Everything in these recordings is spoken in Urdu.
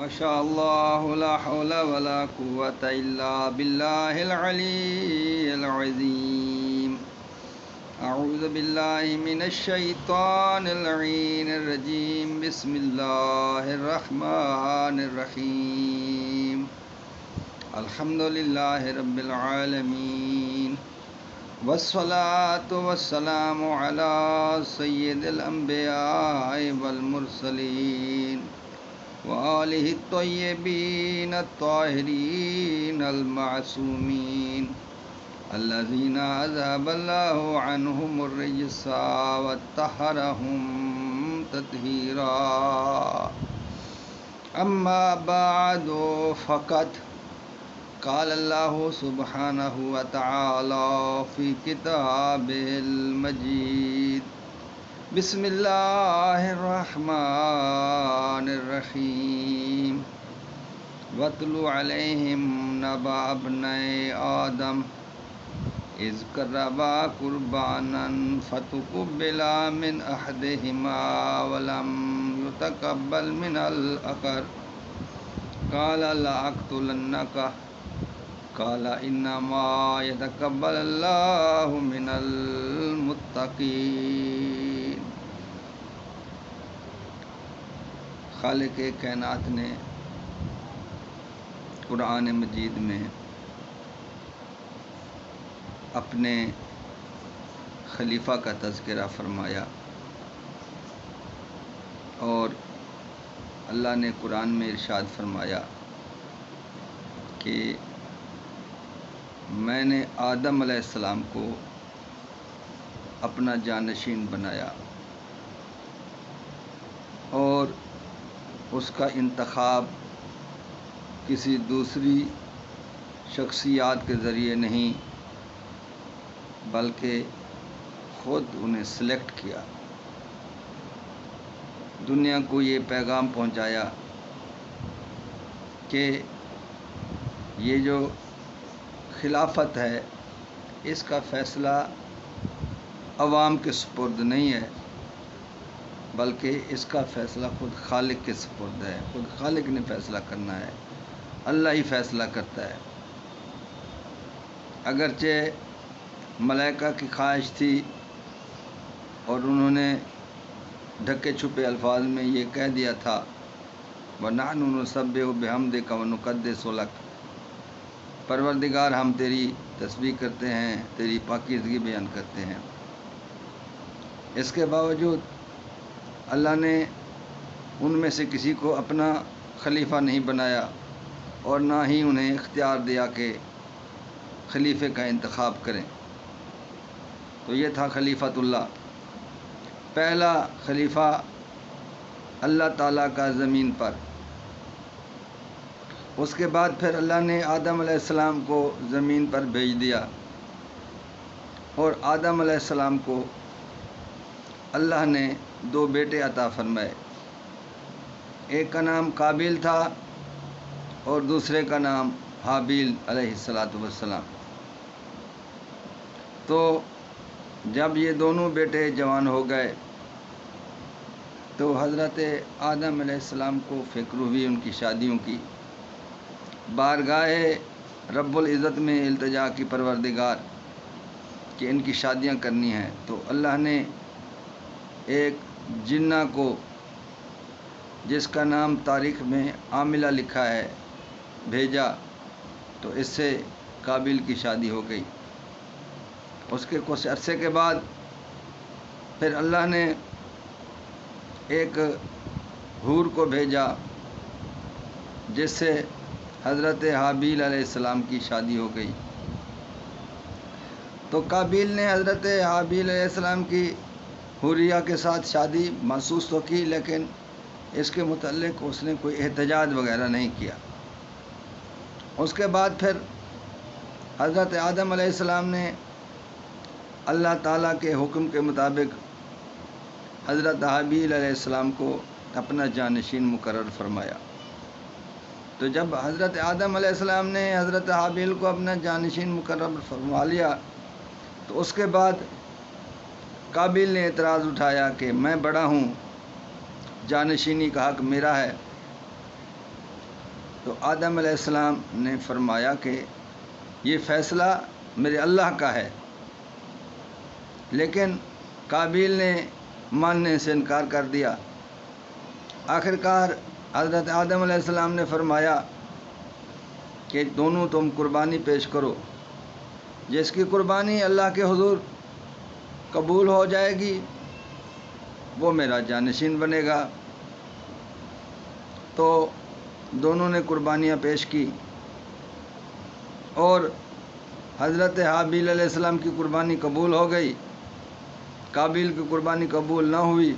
ما شاء الله لا حول ولا قوة إلا بالله العلي العظيم. أعوذ بالله من الشيطان اللعين الرجيم. بسم الله الرحمن الرحيم. الحمد لله رب العالمين، والصلاة والسلام على سيد الأنبياء والمرسلين وآلہ الطیبین الطاہرین المعصومین الذین اذهب اللہ عنہم الرجس وطہرہم تطہیرا. اما بعد فقد قال اللہ سبحانہ وتعالی فی کتابہ المجید. بسم اللہ الرحمن الرحیم. وَاتْلُ عَلَيْهِمْ نَبَأَ ابْنَيْ آدَمَ إِذْ قَرَّبَا قُرْبَانًا فَتُقُبِّلَ مِنْ أَحَدِهِمَا وَلَمْ يُتَقَبَّلْ مِنَ الْآخَرِ قَالَ لَأَقْتُلَنَّكَ قَالَ إِنَّمَا يَتَقَبَّلُ اللَّهُ مِنَ الْمُتَّقِينَ. خالق کائنات نے قرآن مجید میں اپنے خلیفہ کا تذکرہ فرمایا، اور اللہ نے قرآن میں ارشاد فرمایا کہ میں نے آدم علیہ السلام کو اپنا جانشین بنایا اور اس کا انتخاب کسی دوسری شخصیات کے ذریعے نہیں بلکہ خود انہیں سلیکٹ کیا. دنیا کو یہ پیغام پہنچایا کہ یہ جو خلافت ہے اس کا فیصلہ عوام کے سپرد نہیں ہے، بلکہ اس کا فیصلہ خود خالق کے سپرد ہے. خود خالق نے فیصلہ کرنا ہے، اللہ ہی فیصلہ کرتا ہے. اگرچہ ملائکہ کی خواہش تھی اور انہوں نے ڈھکے چھپے الفاظ میں یہ کہہ دیا تھا وَنَحْنُ نُسَبِّحُ بِحَمْدِكَ وَنُقَدِّسُ لَكَ، پروردگار ہم تیری تسبیح کرتے ہیں، تیری پاکیزگی بیان کرتے ہیں. اس کے باوجود اللہ نے ان میں سے کسی کو اپنا خلیفہ نہیں بنایا اور نہ ہی انہیں اختیار دیا کہ خلیفے کا انتخاب کریں. تو یہ تھا خلیفۃ اللہ، پہلا خلیفہ اللہ تعالیٰ کا زمین پر. اس کے بعد پھر اللہ نے آدم علیہ السلام کو زمین پر بھیج دیا، اور آدم علیہ السلام کو اللہ نے 2 بیٹے عطا فرمائے. ایک کا نام قابیل تھا اور دوسرے کا نام حابیل علیہ السلام. تو جب یہ دونوں بیٹے جوان ہو گئے تو حضرت آدم علیہ السلام کو فکر ہوئی ان کی شادیوں کی. بارگاہ رب العزت میں التجا کی پروردگار کہ ان کی شادیاں کرنی ہیں. تو اللہ نے ایک جنہ کو جس کا نام تاریخ میں عاملہ لکھا ہے بھیجا، تو اس سے قابیل کی شادی ہو گئی. اس کے کچھ عرصے کے بعد پھر اللہ نے ایک حور کو بھیجا جس سے حضرت حابیل علیہ السلام کی شادی ہو گئی. تو قابیل نے حضرت حابیل علیہ السلام کی حوریہ کے ساتھ شادی محسوس تو کی، لیکن اس کے متعلق اس نے کوئی احتجاج وغیرہ نہیں کیا. اس کے بعد پھر حضرت آدم علیہ السلام نے اللہ تعالیٰ کے حکم کے مطابق حضرت حابیل علیہ السلام کو اپنا جانشین مقرر فرمایا. تو جب حضرت آدم علیہ السلام نے حضرت حابیل کو اپنا جانشین مقرر فرما لیا تو اس کے بعد قابیل نے اعتراض اٹھایا کہ میں بڑا ہوں، جانشینی کا حق میرا ہے. تو آدم علیہ السلام نے فرمایا کہ یہ فیصلہ میرے اللہ کا ہے، لیکن قابیل نے ماننے سے انکار کر دیا۔ آخر کار حضرت آدم علیہ السلام نے فرمایا کہ دونوں تم قربانی پیش کرو، جس کی قربانی اللہ کے حضور قبول ہو جائے گی وہ میرا جانشین بنے گا۔ تو دونوں نے قربانیاں پیش کی، اور حضرت حابیل علیہ السلام کی قربانی قبول ہو گئی، قابیل کی قربانی قبول نہ ہوئی۔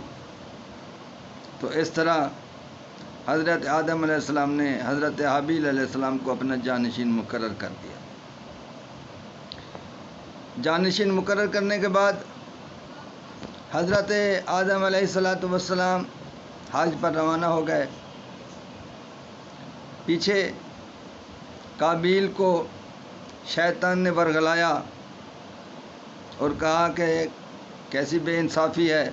تو اس طرح حضرت آدم علیہ السلام نے حضرت حابیل علیہ السلام کو اپنا جانشین مقرر کر دیا۔ جانشین مقرر کرنے کے بعد حضرت آدم علیہ السلام حج پر روانہ ہو گئے۔ پیچھے قابیل کو شیطان نے ورغلایا اور کہا کہ کیسی بے انصافی ہے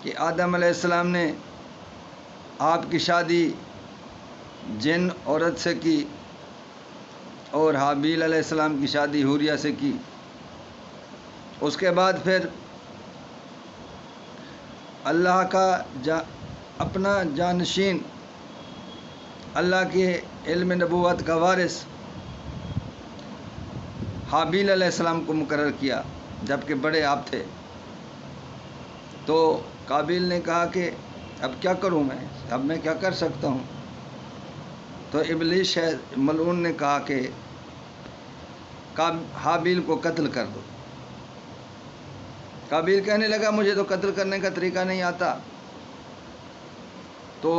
کہ آدم علیہ السلام نے آپ کی شادی جن عورت سے کی اور حابیل علیہ السلام کی شادی حوریہ سے کی۔ اس کے بعد پھر اللہ کا اپنا جانشین، اللہ کے علم نبوت کا وارث حابیل علیہ السلام کو مقرر کیا، جبکہ بڑے آپ تھے۔ تو قابیل نے کہا کہ اب کیا کروں میں، اب میں کیا کر سکتا ہوں؟ تو ابلیس ملعون نے کہا کہ حابیل کو قتل کر دو۔ قابیل کہنے لگا مجھے تو قتل کرنے کا طریقہ نہیں آتا۔ تو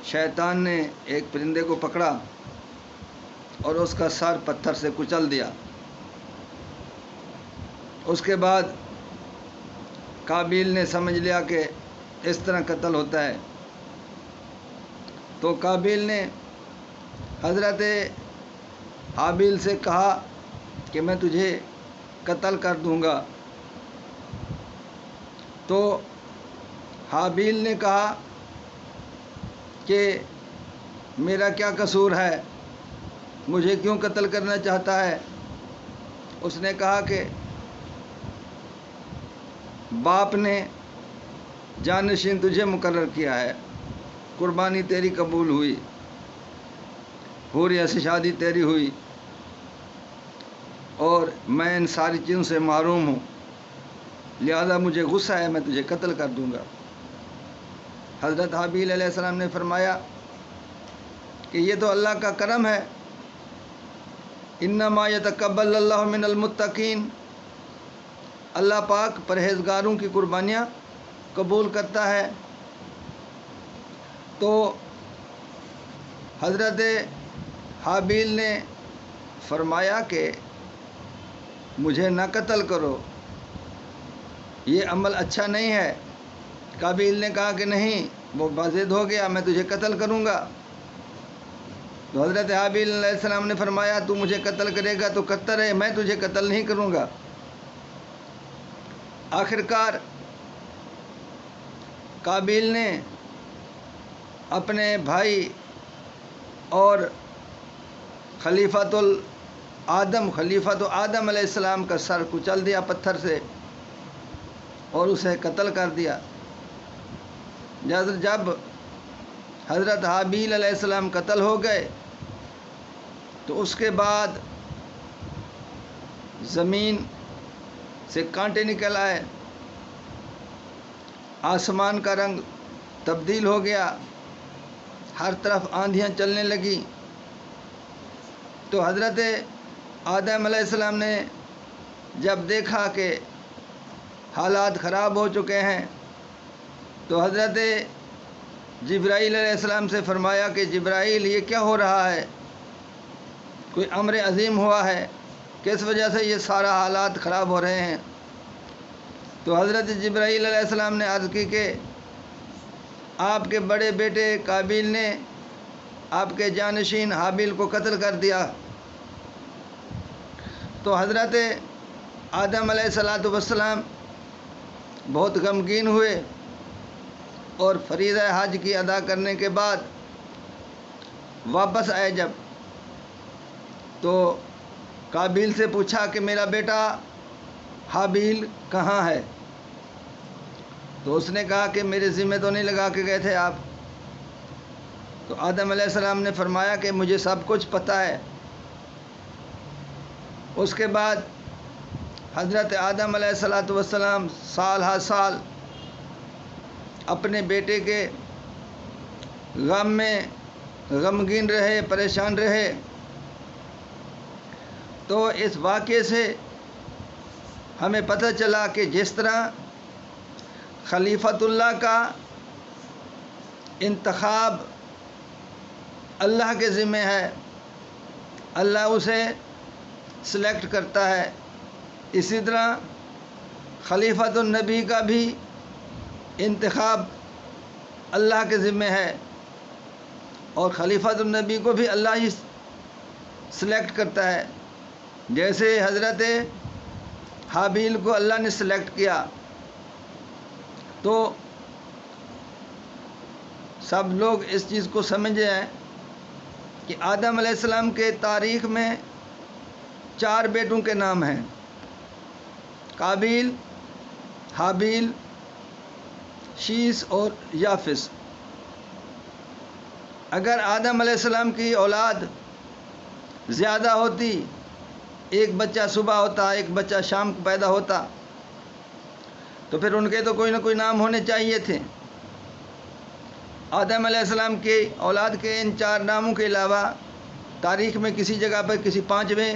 شیطان نے ایک پرندے کو پکڑا اور اس کا سر پتھر سے کچل دیا۔ اس کے بعد قابیل نے سمجھ لیا کہ اس طرح قتل ہوتا ہے۔ تو قابیل نے حضرت حابیل سے کہا کہ میں تجھے قتل کر دوں گا۔ تو حابیل نے کہا کہ میرا کیا قصور ہے، مجھے کیوں قتل کرنا چاہتا ہے؟ اس نے کہا کہ باپ نے جانشین تجھے مقرر کیا ہے، قربانی تیری قبول ہوئی، حوریہ سے شادی تیری ہوئی، اور میں ان ساری چیزوں سے محروم ہوں، لہذا مجھے غصہ ہے، میں تجھے قتل کر دوں گا۔ حضرت حابیل علیہ السلام نے فرمایا کہ یہ تو اللہ کا کرم ہے، انما یتقبل اللہ من المتقین، اللہ پاک پرہیزگاروں کی قربانیاں قبول کرتا ہے۔ تو حضرت حابیل نے فرمایا کہ مجھے نہ قتل کرو، یہ عمل اچھا نہیں ہے۔ قابیل نے کہا کہ نہیں، وہ بازد ہو گیا، میں تجھے قتل کروں گا۔ تو حضرت حابیل علیہ السلام نے فرمایا تو مجھے قتل کرے گا تو کرتا رہے، میں تجھے قتل نہیں کروں گا۔ آخر کار قابیل نے اپنے بھائی اور خلیفۃ آدم علیہ السلام کا سر کچل دیا پتھر سے اور اسے قتل کر دیا۔ جب حضرت حابیل علیہ السلام قتل ہو گئے تو اس کے بعد زمین سے کانٹے نکل آئے، آسمان کا رنگ تبدیل ہو گیا، ہر طرف آندھیاں چلنے لگیں۔ تو حضرت آدم علیہ السلام نے جب دیکھا کہ حالات خراب ہو چکے ہیں تو حضرت جبرائیل علیہ السلام سے فرمایا کہ جبرائیل یہ کیا ہو رہا ہے، کوئی امر عظیم ہوا ہے، کس وجہ سے یہ سارا حالات خراب ہو رہے ہیں؟ تو حضرت جبرائیل علیہ السلام نے عرض کی کہ آپ کے بڑے بیٹے قابیل نے آپ کے جانشین حابیل کو قتل کر دیا۔ تو حضرت آدم علیہ السلام بہت غمگین ہوئے اور فریضہ حج کی ادا کرنے کے بعد واپس آئے جب تو قابیل سے پوچھا کہ میرا بیٹا حابیل کہاں ہے؟ تو اس نے کہا کہ میرے ذمہ تو نہیں لگا کے گئے تھے آپ؟ تو آدم علیہ السلام نے فرمایا کہ مجھے سب کچھ پتہ ہے۔ اس کے بعد حضرت آدم علیہ السلام سال ہر سال اپنے بیٹے کے غم میں غمگین رہے، پریشان رہے۔ تو اس واقعے سے ہمیں پتہ چلا کہ جس طرح خلیفۃ اللہ کا انتخاب اللہ کے ذمہ ہے، اللہ اسے سلیکٹ کرتا ہے، اسی طرح خلیفۃ النبی کا بھی انتخاب اللہ کے ذمہ ہے، اور خلیفۃ النبی کو بھی اللہ ہی سلیکٹ کرتا ہے۔ جیسے حضرت حابیل کو اللہ نے سلیکٹ کیا، تو سب لوگ اس چیز کو سمجھے ہیں کہ آدم علیہ السلام کے تاریخ میں 4 بیٹوں کے نام ہیں: قابیل، حابیل، شیس اور یافس۔ اگر آدم علیہ السلام کی اولاد زیادہ ہوتی، ایک بچہ صبح ہوتا، ایک بچہ شام کو پیدا ہوتا، تو پھر ان کے تو کوئی نہ کوئی نام ہونے چاہیے تھے۔ آدم علیہ السلام کی اولاد کے ان 4 ناموں کے علاوہ تاریخ میں کسی جگہ پر کسی 5ویں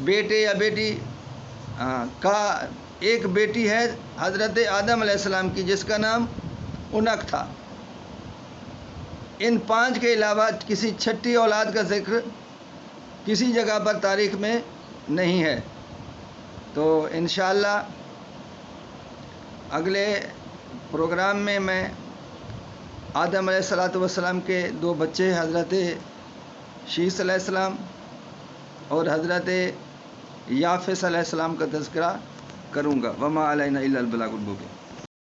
بیٹے یا بیٹی کا ایک بیٹی ہے حضرت آدم علیہ السلام کی، جس کا نام انک تھا۔ ان 5 کے علاوہ کسی 6ٹھی اولاد کا ذکر کسی جگہ پر تاریخ میں نہیں ہے۔ تو انشاءاللہ اگلے پروگرام میں آدم علیہ السلام کے 2 بچے حضرت شیس علیہ السلام اور حضرت یافس علیہ السلام کا تذکرہ کروں گا۔ وما علینا الا البلاغ المبین۔